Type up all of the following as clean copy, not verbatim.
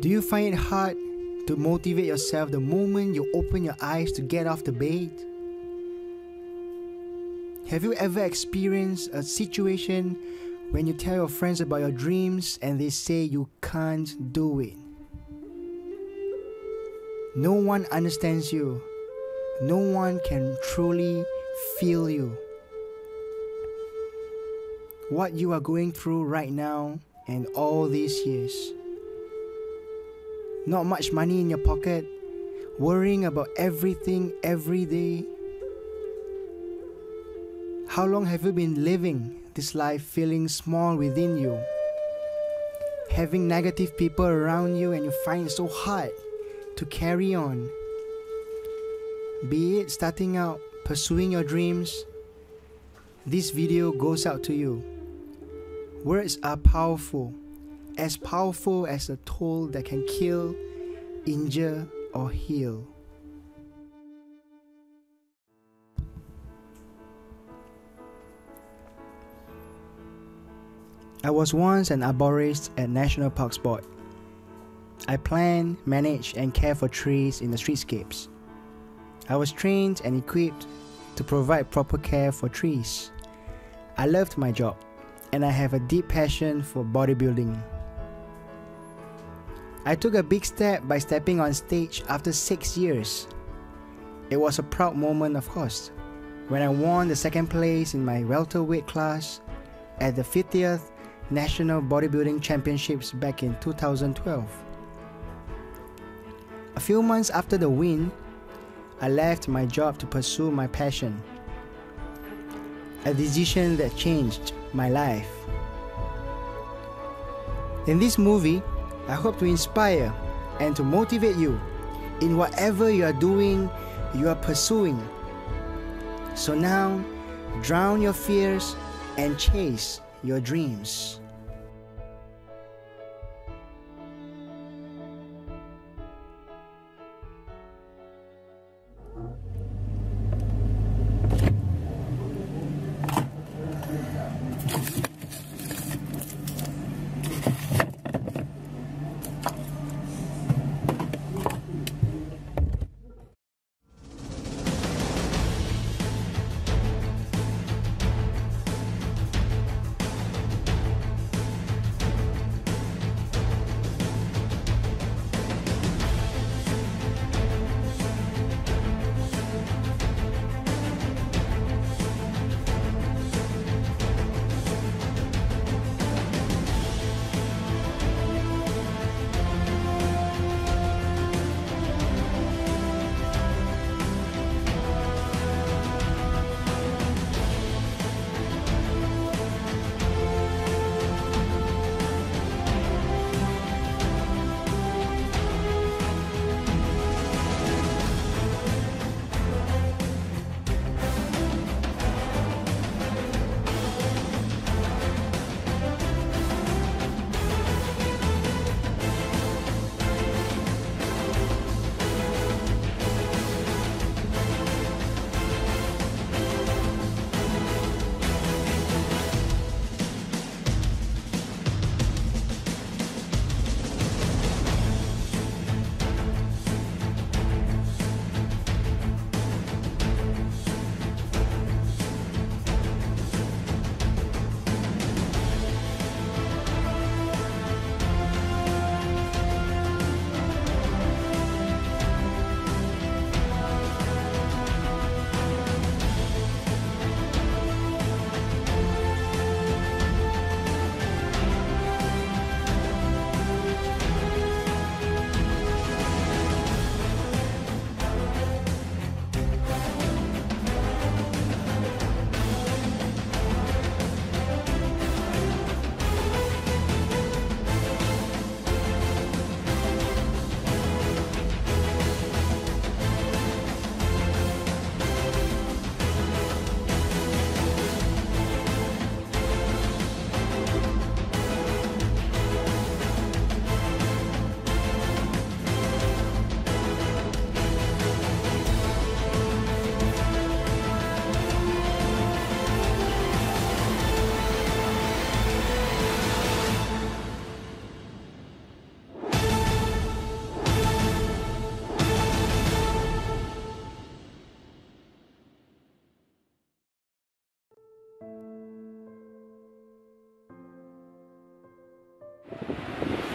Do you find it hard to motivate yourself the moment you open your eyes to get off the bed? Have you ever experienced a situation when you tell your friends about your dreams and they say you can't do it? No one understands you. No one can truly feel you. What you are going through right now and all these years. Not much money in your pocket, worrying about everything every day. How long have you been living this life feeling small within you? Having negative people around you and you find it so hard to carry on. Be it starting out, pursuing your dreams, this video goes out to you. Words are powerful as a tool that can kill, injure, or heal. I was once an arborist at National Parks Board. I plan, manage, and care for trees in the streetscapes. I was trained and equipped to provide proper care for trees. I loved my job, and I have a deep passion for bodybuilding. I took a big step by stepping on stage after 6 years. It was a proud moment, of course, when I won the second place in my welterweight class at the 50th National Bodybuilding Championships back in 2012. A few months after the win, I left my job to pursue my passion. A decision that changed my life. In this movie, I hope to inspire and to motivate you in whatever you are doing, you are pursuing. So now, drown your fears and chase your dreams.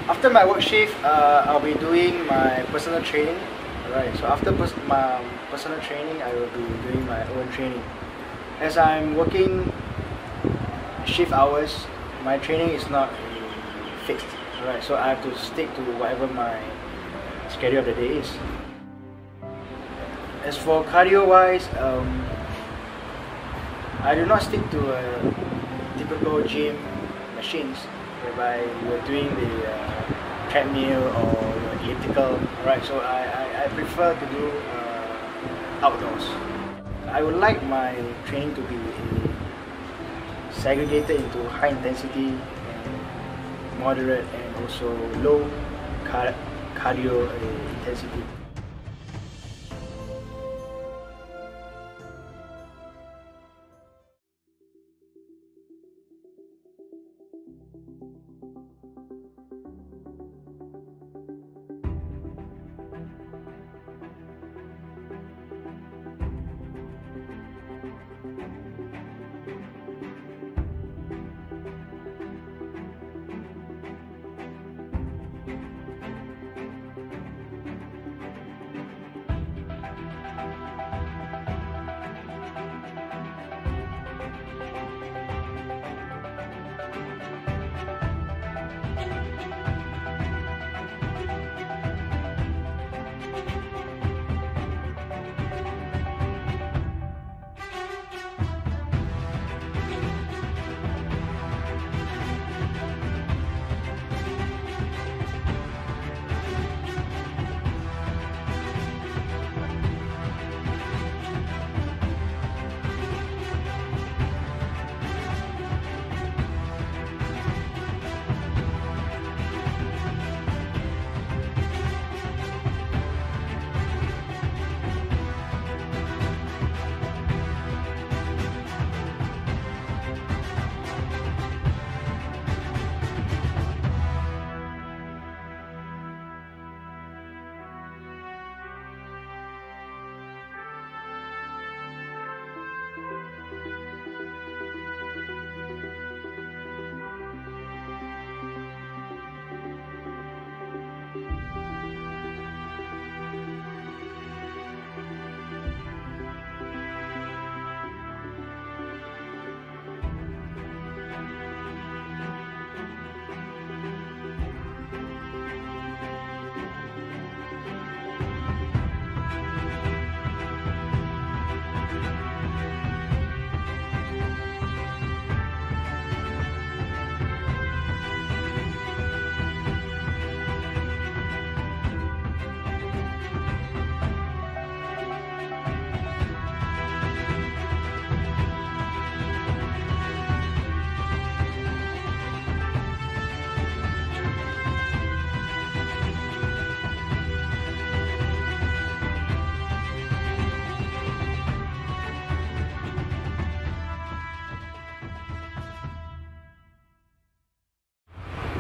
After my work shift, I'll be doing my personal training. Alright, so after my personal training, I will be doing my own training. As I'm working shift hours, my training is not fixed. Alright, so I have to stick to whatever my schedule of the day is. As for cardio wise, I do not stick to a typical gym machines whereby you're doing the treadmill or elliptical. Right, so I prefer to do outdoors. I would like my training to be segregated into high intensity, and moderate, and also low cardio intensity.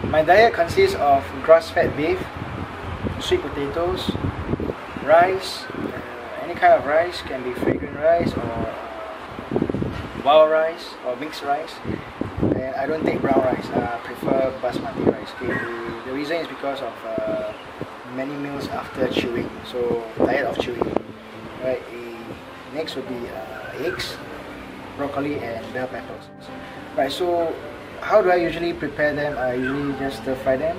My diet consists of grass-fed beef, sweet potatoes, rice, any kind of rice, can be fragrant rice or wild rice or mixed rice. And I don't take brown rice, I prefer basmati rice. Okay, the reason is because of many meals after chewing, so diet of chewing. Right, next would be eggs, broccoli and bell peppers. Right, so how do I usually prepare them? I usually just stir fry them,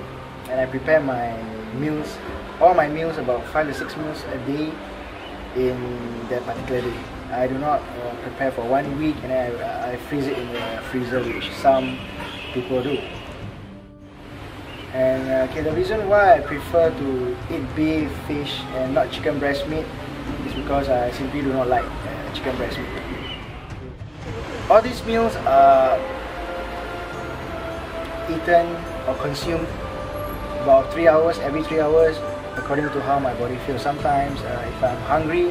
and I prepare my meals, all my meals, about 5 to 6 meals a day in that particular day. I do not prepare for 1 week and I freeze it in the freezer, which some people do. And okay, the reason why I prefer to eat beef, fish and not chicken breast meat is because I simply do not like chicken breast meat. All these meals are eaten or consumed about 3 hours, every 3 hours, according to how my body feels. Sometimes if I'm hungry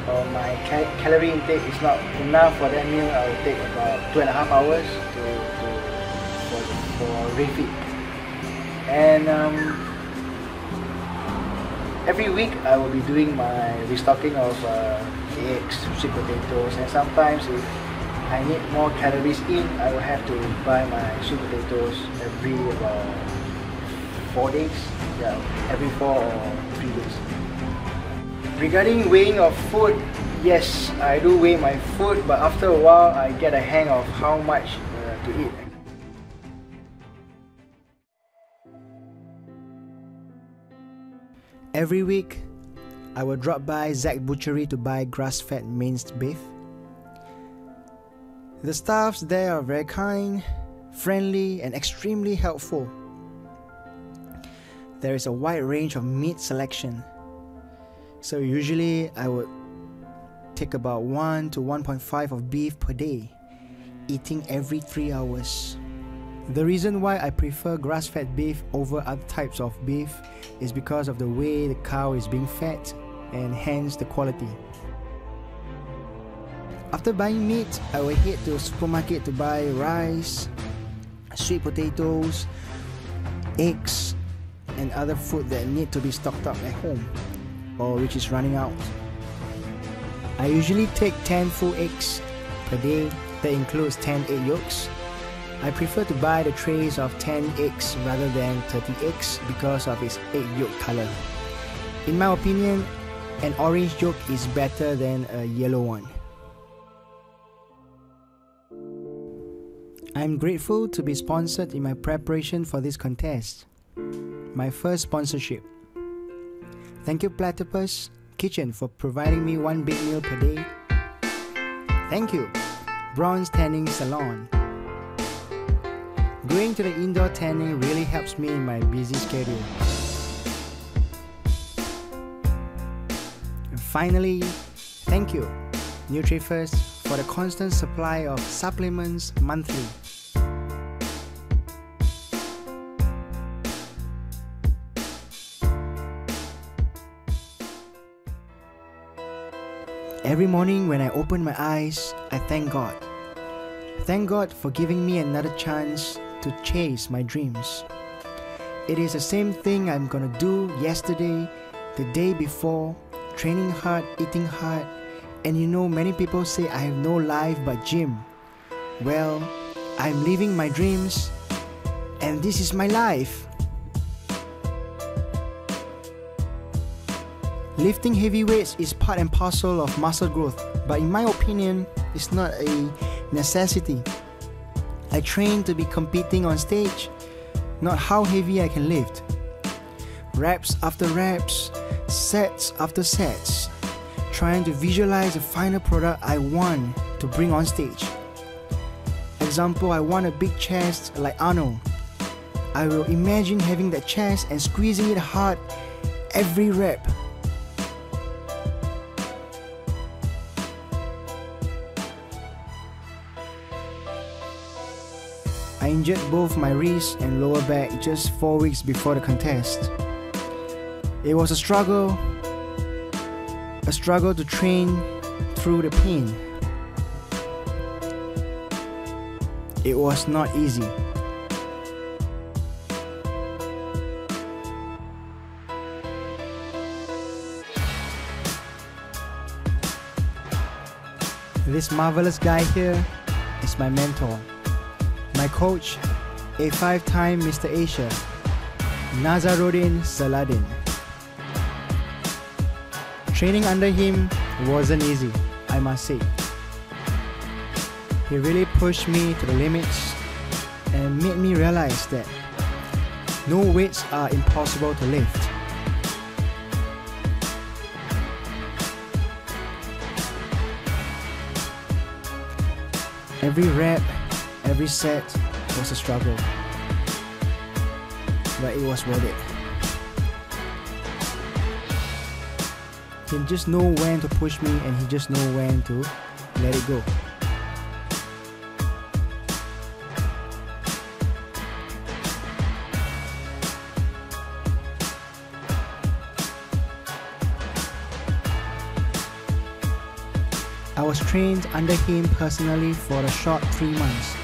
or my calorie intake is not enough for that meal, I will take about 2.5 hours for refeed. And every week I will be doing my restocking of eggs, sweet potatoes, and sometimes if I need more calories in, I will have to buy my sweet potatoes every about 4 days. Yeah, every 4 or 3 days. Regarding weighing of food, yes, I do weigh my food, but after a while I get a hang of how much to eat. Every week, I will drop by Zack Butchery to buy grass-fed minced beef. The staffs there are very kind, friendly, and extremely helpful. There is a wide range of meat selection. So usually I would take about 1 to 1.5 of beef per day, eating every 3 hours. The reason why I prefer grass-fed beef over other types of beef is because of the way the cow is being fed and hence the quality. After buying meat, I will head to a supermarket to buy rice, sweet potatoes, eggs, and other food that need to be stocked up at home or which is running out. I usually take 10 full eggs per day. That includes 10 egg yolks. I prefer to buy the trays of 10 eggs rather than 30 eggs because of its egg yolk color. In my opinion, an orange yolk is better than a yellow one. I'm grateful to be sponsored in my preparation for this contest. My first sponsorship. Thank you Platypus Kitchen for providing me 1 big meal per day. Thank you Bronze Tanning Salon. Going to the indoor tanning really helps me in my busy schedule. And finally, thank you NutriFirst for the constant supply of supplements monthly. Every morning when I open my eyes, I thank God. Thank God for giving me another chance to chase my dreams. It is the same thing I'm gonna do yesterday, the day before, training hard, eating hard, and you know many people say I have no life but gym. Well, I'm living my dreams and this is my life. Lifting heavy weights is part and parcel of muscle growth, but in my opinion, it's not a necessity. I train to be competing on stage, not how heavy I can lift. Reps after reps, sets after sets, trying to visualize the final product I want to bring on stage. Example, I want a big chest like Arnold. I will imagine having that chest and squeezing it hard every rep. I injured both my wrist and lower back just 4 weeks before the contest. It was a struggle to train through the pain. It was not easy. This marvelous guy here is my mentor. My coach, a 5-time Mr. Asia, Nazaruddin Saladin. Training under him wasn't easy, I must say. He really pushed me to the limits and made me realize that no weights are impossible to lift. Every rep, every set was a struggle, but it was worth it. He just know when to push me and he just know when to let it go. I was trained under him personally for a short 3 months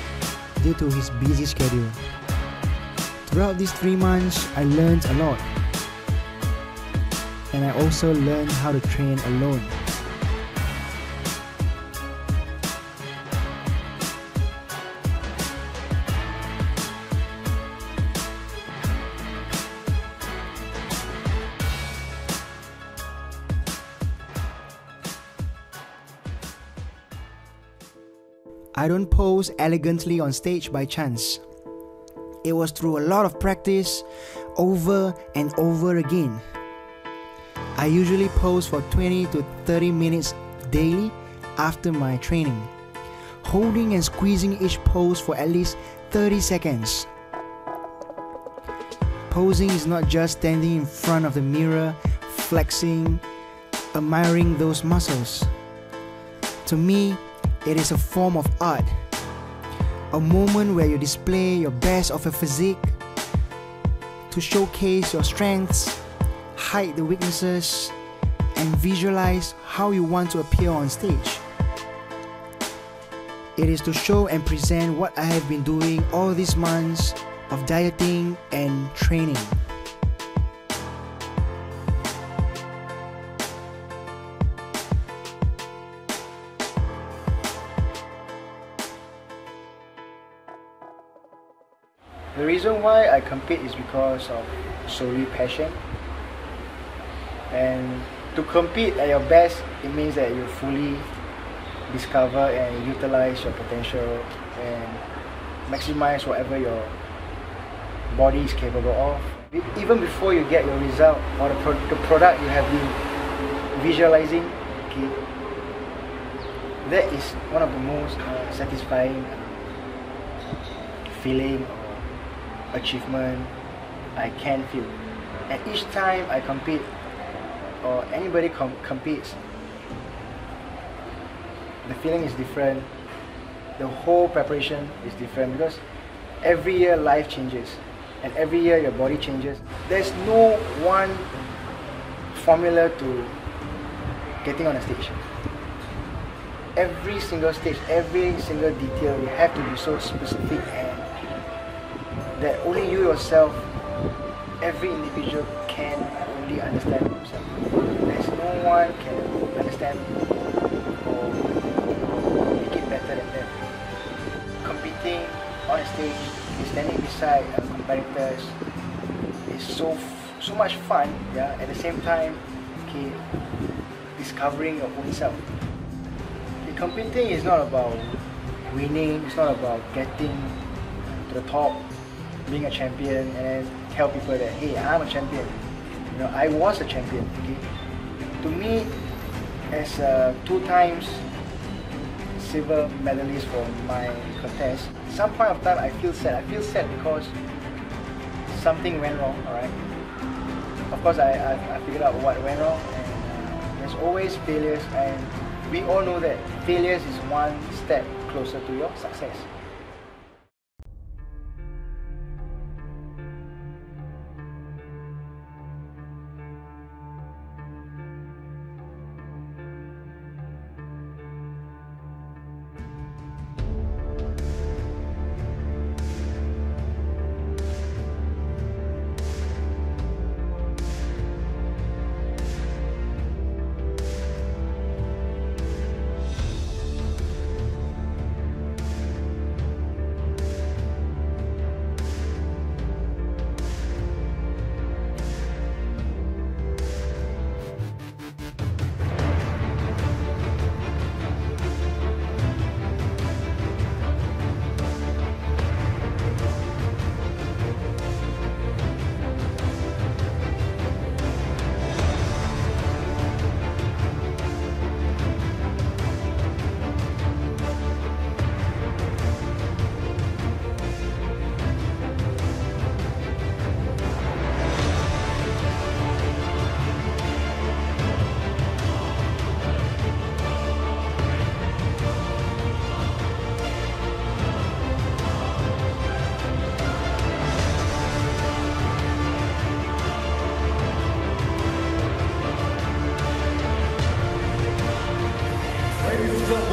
due to his busy schedule. Throughout these 3 months, I learned a lot. And I also learned how to train alone. I don't pose elegantly on stage by chance. It was through a lot of practice, over and over again. I usually pose for 20 to 30 minutes daily after my training, holding and squeezing each pose for at least 30 seconds. Posing is not just standing in front of the mirror, flexing, admiring those muscles. To me, it is a form of art, a moment where you display your best of your physique to showcase your strengths, hide the weaknesses, and visualize how you want to appear on stage. It is to show and present what I have been doing all these months of dieting and training. The reason why I compete is because of solely passion. And to compete at your best, it means that you fully discover and utilize your potential and maximize whatever your body is capable of. Even before you get your result or the product you have been visualizing, okay, that is one of the most satisfying feeling or achievement I can feel. And each time I compete or anybody competes, the feeling is different. The whole preparation is different because every year life changes and every year your body changes. There's no one formula to getting on a stage. Every single stage, every single detail, you have to be so specific and that only you yourself, every individual can only understand himself. There's no one can understand or make it better than them. Competing on a stage, standing beside competitors is so much fun. Yeah, at the same time, okay, discovering your own self. Okay, competing is not about winning. It's not about getting to the top, being a champion, and then tell people that hey, I'm a champion. You know, I was a champion. Okay, to me, as 2 times silver medalist for my contest, some point of time I feel sad. I feel sad because something went wrong. Alright. Of course, I figured out what went wrong, and there's always failures, and we all know that failures is one step closer to your success.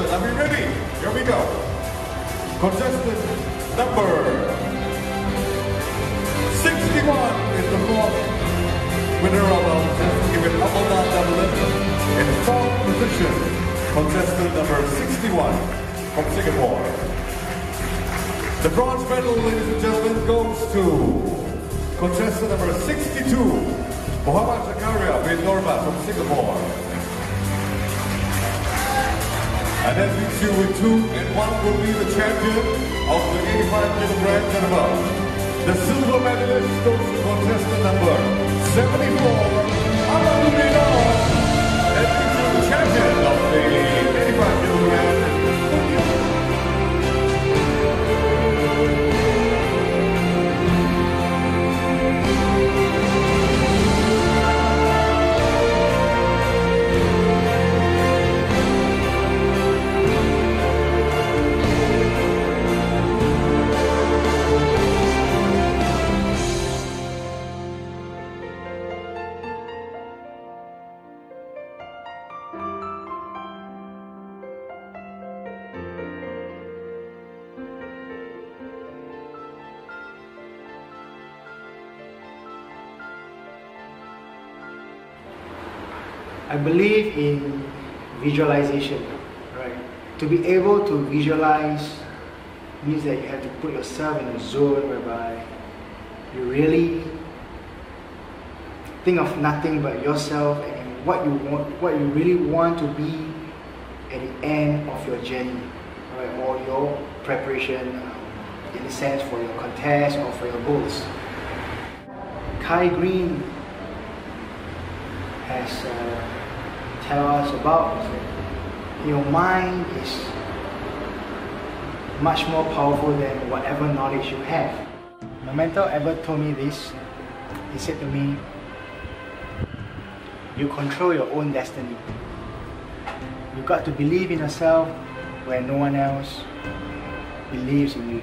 Are we ready? Here we go. Contestant number 61 is the fourth winner of our contest. Give it up on that deadlift. In 4th position, contestant number 61 from Singapore. The bronze medal, ladies and gentlemen, goes to contestant number 62, Muhammad Zakaria bin Norma from Singapore. And that leaves you with 2 and 1 will be the champion of the 85 kilograms and above. The silver medalist goes to contestant number 74, Amirrudin Ong. That leaves you the champion of the 85 kilograms. I believe in visualization, right? To be able to visualize means that you have to put yourself in a zone whereby you really think of nothing but yourself and what you want, what you really want to be at the end of your journey, right? Or your preparation, in a sense, for your contest or for your goals. Kai Green has tell us about your mind is much more powerful than whatever knowledge you have. My mentor ever told me this. He said to me, you control your own destiny. You got to believe in yourself when no one else believes in you.